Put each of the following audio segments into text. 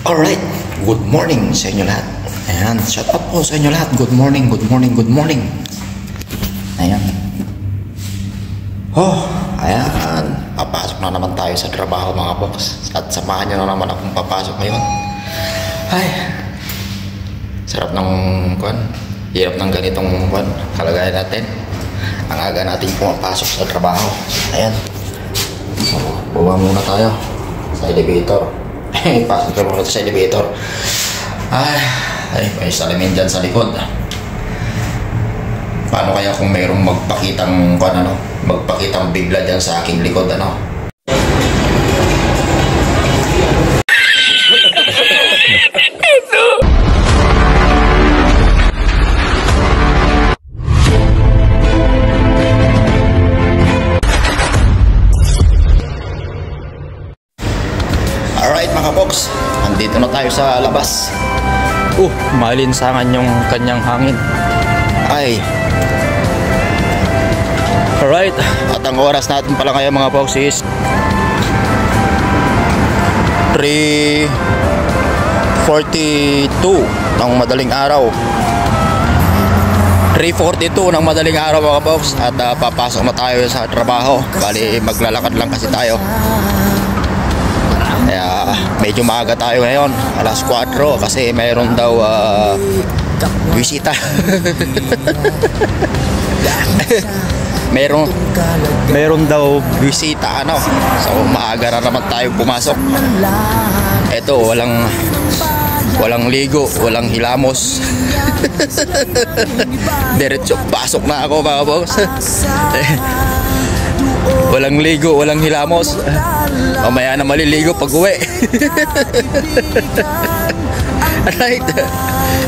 Alright, good morning sa inyo lahat. Ayan, shout out po sa inyo lahat. Good morning, good morning, good morning. Ayan. Ayan. Papasok na naman tayo sa trabaho mga box. At samahan nyo na naman akong papasok ngayon. Ay, sarap ng kwan. Hirap ng ganitong kwan. Kalagayan natin. Ang aga natin pumapasok sa trabaho. Ayan. So, buwa muna tayo sa elevator. Pasok ka muna sa elevator. Ay, may salamin dyan sa likod. Paano kaya kung mayroong magpakitang magpakitang bigla dyan sa aking likod, Alright mga box, andito na tayo sa labas. Malinsangan yung kanyang hangin. Ay. Alright, at ang oras natin pala ngayon mga box is 3:42 ng madaling araw. 3:42 ng madaling araw mga box. At papasok na tayo sa trabaho. Bali maglalakad lang kasi tayo. Kaya medyo maaga tayo ngayon, alas 4 kasi mayroon daw bisita. meron daw bisita so maaga na naman tayo pumasok. Eto, walang ligo, walang hilamos. Diretso pasok na ako mga boss. Walang ligo, walang hilamos. Mamaya na maliligo pag uwi. Alright,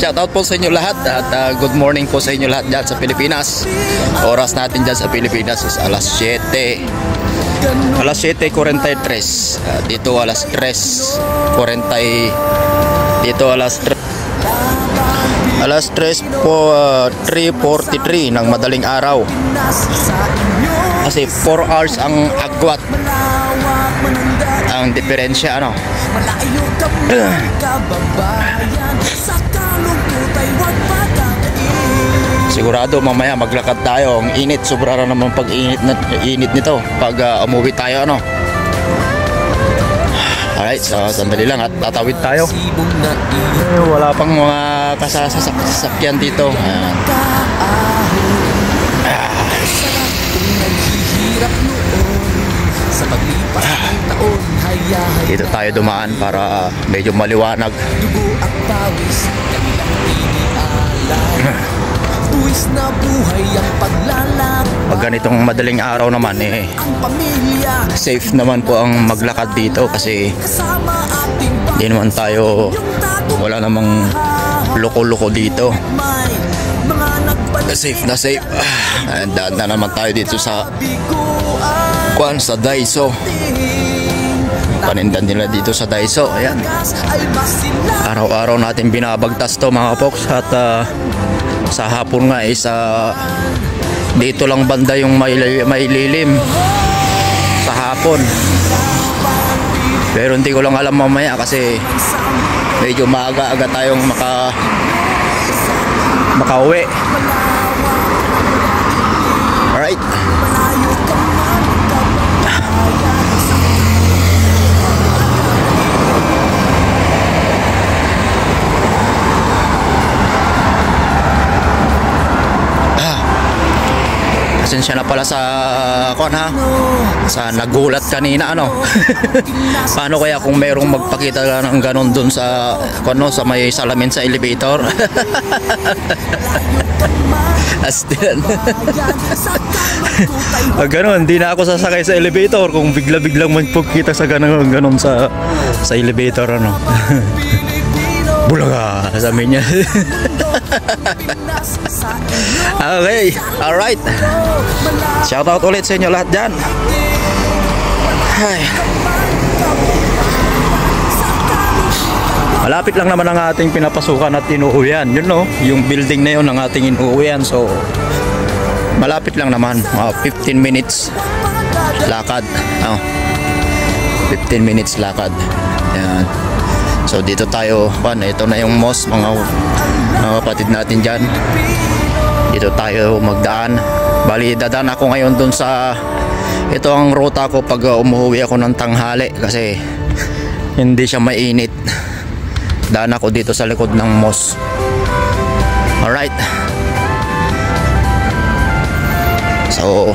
shoutout po sa inyo lahat. At good morning po sa inyo lahat dyan sa Pilipinas. Oras natin dyan sa Pilipinas is alas 7. Alas 7:43. Dito alas 3:40. Dito alas 3:43 ng madaling araw. Kasi 4 hours ang agwat. Ang diferensya sigurado mamaya maglakad tayo. Ang init, sobra na naman pag init nito pag umuwi tayo Alright, so sandali lang at tatawid tayo. Wala pang mga kasasakyan dito. Dito tayo dumaan para medyo maliwanag. Pag ganitong madaling araw naman safe naman po ang maglakad dito kasi di naman tayo, wala namang loko-loko dito. Safe na safe. Daan na naman tayo dito sa Daiso. Panindan nila dito sa Daiso. Ayan, araw-araw natin binabagtas to mga folks. At sa hapon nga is dito lang banda yung maililim sa hapon. Pero hindi ko lang alam mamaya kasi medyo maaga-aga tayong makauwi. Alright. Pasensya na pala sa sa nagulat kanina Paano kaya kung mayroong magpakita ng ganon dun sa sa may salamin sa elevator? Astin. Ganon, hindi na ako sasakay sa elevator kung bigla-biglang magpakita sa ganon sa elevator Bulaga, sabi niya. Okay, alright. Shoutout ulit sa inyo lahat dyan. Malapit lang naman ang ating pinapasukan at inuuwian. Yung building na yun ang ating inuuwian. So, malapit lang naman. 15 minutes lakad. 15 minutes lakad. Ayan. So dito tayo, ito na yung mosque mga kapatid natin dyan. Dito tayo magdaan. Bali dadaan ako ngayon dun sa, ito ang ruta ko pag umuwi ako ng tanghali kasi hindi siya mainit. Daan ako dito sa likod ng mosque. Alright. So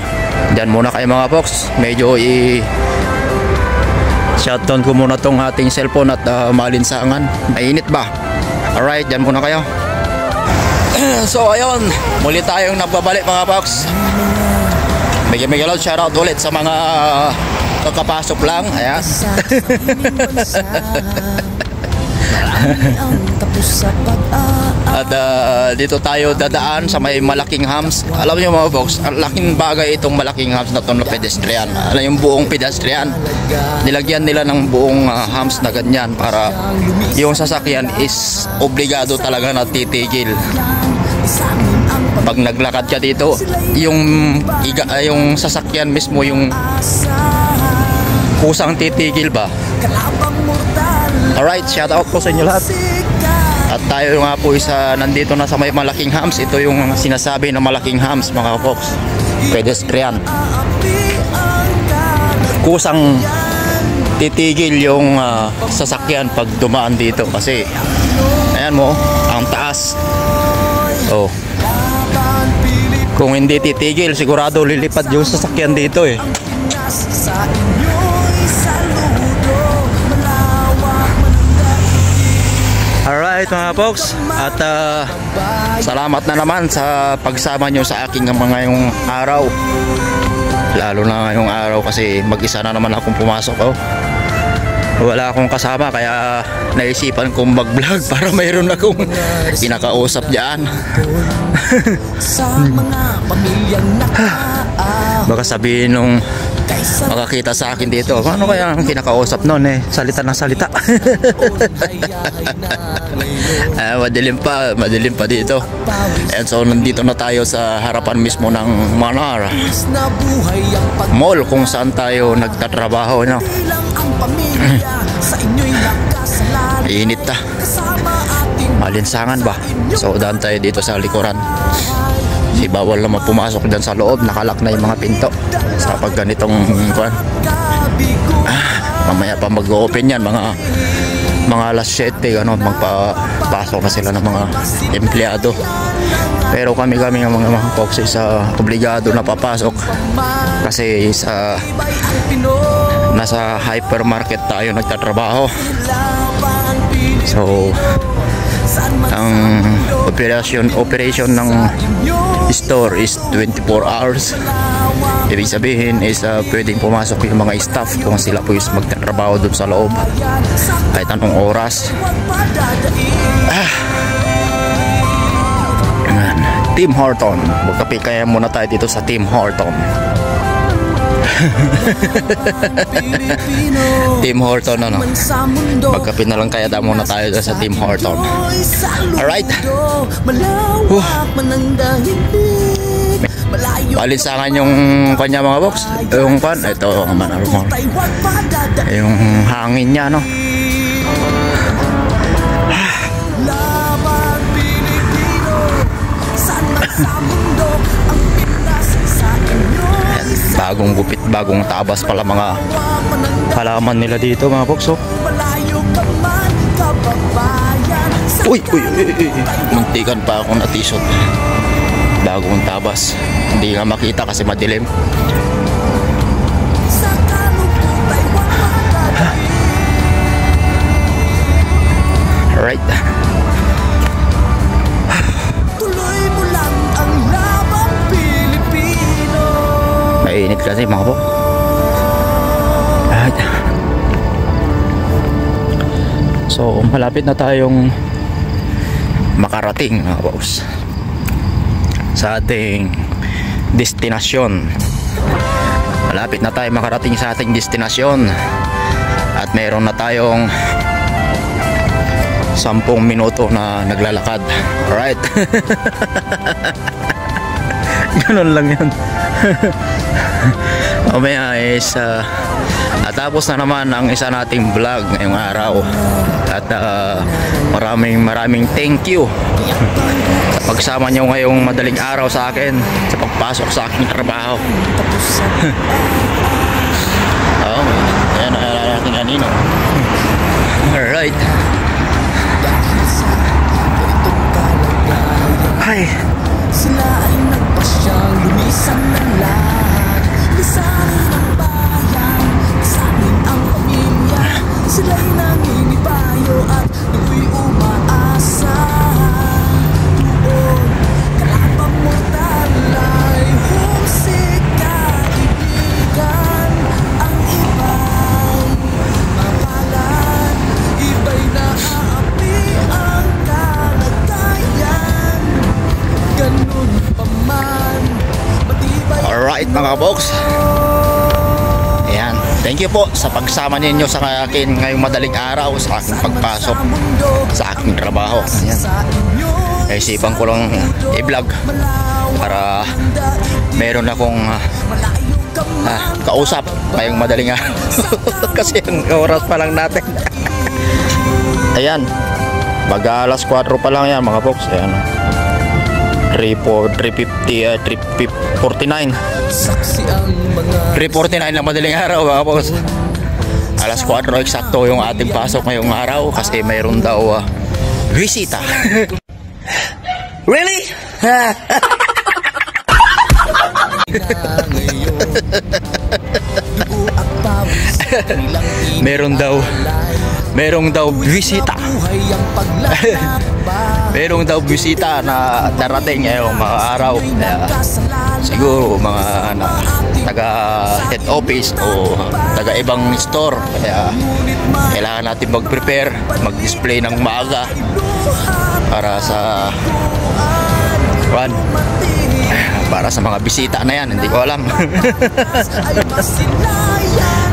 dyan muna kayo mga folks. Medyo shutdown ko muna tong ating cellphone at malinsangan. Mainit ba? Alright, dyan muna kayo. So ayun, muli tayong nagbabalik mga folks. Mega shoutout ulit sa mga kakapasok lang. Ayan. At dito tayo dadaan sa may malaking hams. Alam niyo mga folks, ang laking bagay itong malaking hams na ito na pedestrian. Alam yung buong pedestrian, nilagyan nila ng buong hams na ganyan para yung sasakyan is obligado talaga na titigil. Pag naglakad ka dito, yung sasakyan mismo yung kusang titigil ba. Alright, shout out po sa inyo lahat. At tayo nga po nandito na sa may malaking hams. Ito yung sinasabi na malaking hams mga folks, pedestrian. Kusang titigil yung sasakyan pag dumaan dito kasi ayan mo, ang taas. Oh, kung hindi titigil sigurado lilipad yung sasakyan dito eh. Alright mga folks, at salamat na naman sa pagsama nyo sa aking mga ngayong araw. Lalo na ngayong araw kasi mag-isa na naman akong pumasok. Wala akong kasama kaya naisipan kong mag-vlog para mayroon akong kinakausap dyan. Baka sabihin nung makakita sa akin dito, ano kaya ang kinakausap nun eh, salita ng salita. Madilim pa dito. And so nandito na tayo sa harapan mismo ng Manar Mall kung saan tayo nagtatrabaho, no? Init ta, malinsangan ba? So daan tayo dito sa likuran. Si bawal naman pumasok dyan sa loob, nakalak na yung mga pinto sa pag ganitong mamaya pa mag-open yan, mga alas 7 ano, magpapasok na sila ng mga empleyado. Pero kami ng mga folks obligado na papasok kasi nasa hypermarket tayo nagtatrabaho. So ang operation ng store is 24 hours. Ibig sabihin is pwedeng pumasok yung mga staff kung sila po is magtatrabaho doon sa loob kahit anong oras. Tim Horton, magkape kaya muna tayo dito sa Tim Horton. Tim Horton, ano? Magkape na lang kaya muna tayo sa Tim Horton. Alright. Palinsangan yung kanya mga box. Yung pan, ito yung hangin niya, no? Bagong gupit, bagong tabas pala mga halaman nila dito mga box. Uy, muntikan pa ako na t-shirt. Bagong tabas, hindi nga makita kasi madilim. Alright. Mainit kasi mga po. Alright. So malapit na tayong makarating mga boss sa ating destinasyon. Malapit na tayo makarating sa ating destinasyon at meron na tayong 10 minuto na naglalakad. Alright. Ganun lang yan. Mamaya is tapos na naman ang isa nating vlog ngayong araw at maraming thank you pagsama nyo ngayong madaling araw sa akin sa pagpasok sa aking trabaho. Oh, ayan ang aking anino. Alright. Ay, sila ay nagpasyang lumisan ng lahat. Lisanin ang bayan, lisanin ang pamilya. Sila'y nangingibayo at tuloy umaasa. Tuon, kalapang mortal ay husik kaibigan. Ang ibang mapalan, iba'y naaapi ang kalagayan. Ganun pa man, matibay. alright mga box. Ayan, thank you po sa pagsama ninyo sa akin ngayong madaling araw sa aking pagpasok sa aking trabaho. Ayan. Isipan ko lang i-vlog para meron akong kausap ngayong madaling araw. Kasi ang oras pa lang natin. Ayan, mag alas 4 pa lang yan mga box. Ayan, 3:49 lang madaling araw mga boss. Alas 4 eksakto yung ating pasok ngayong araw kasi mayroon daw bisita. Really? merong daw bisita. Merong daw bisita na darating ngayong mga araw. Siguro mga taga head office o taga ibang store. Kaya kailangan natin mag-prepare, mag-display ng maaga para sa mga bisita na yan. Hindi ko alam.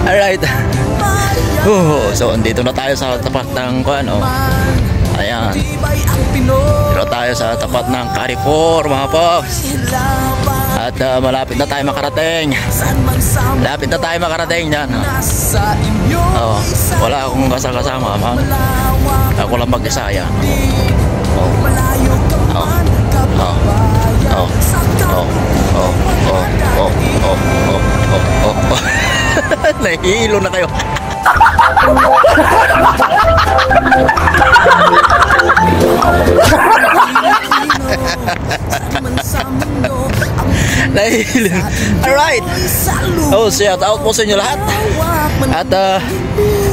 Alright. So andito na tayo sa tapat ng ayan, dito tayo sa tapat ng Carrefour mga boss. At malapit na tayo makarating. Dyan. Wala akong kasama. Ako lang mag-isa yan. Nahihilo na kayo. Alright. Shout out po sa inyo lahat. At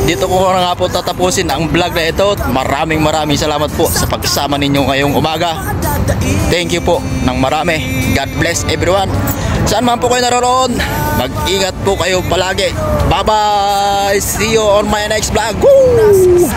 dito ko na nga po tatapusin ang vlog na ito. Maraming salamat po sa pagsama ninyo ngayong umaga. Thank you po ng marami. God bless everyone. Saan man po kayo naroon, mag-ingat po kayo palagi. Bye bye. See you on my next vlog. Woo!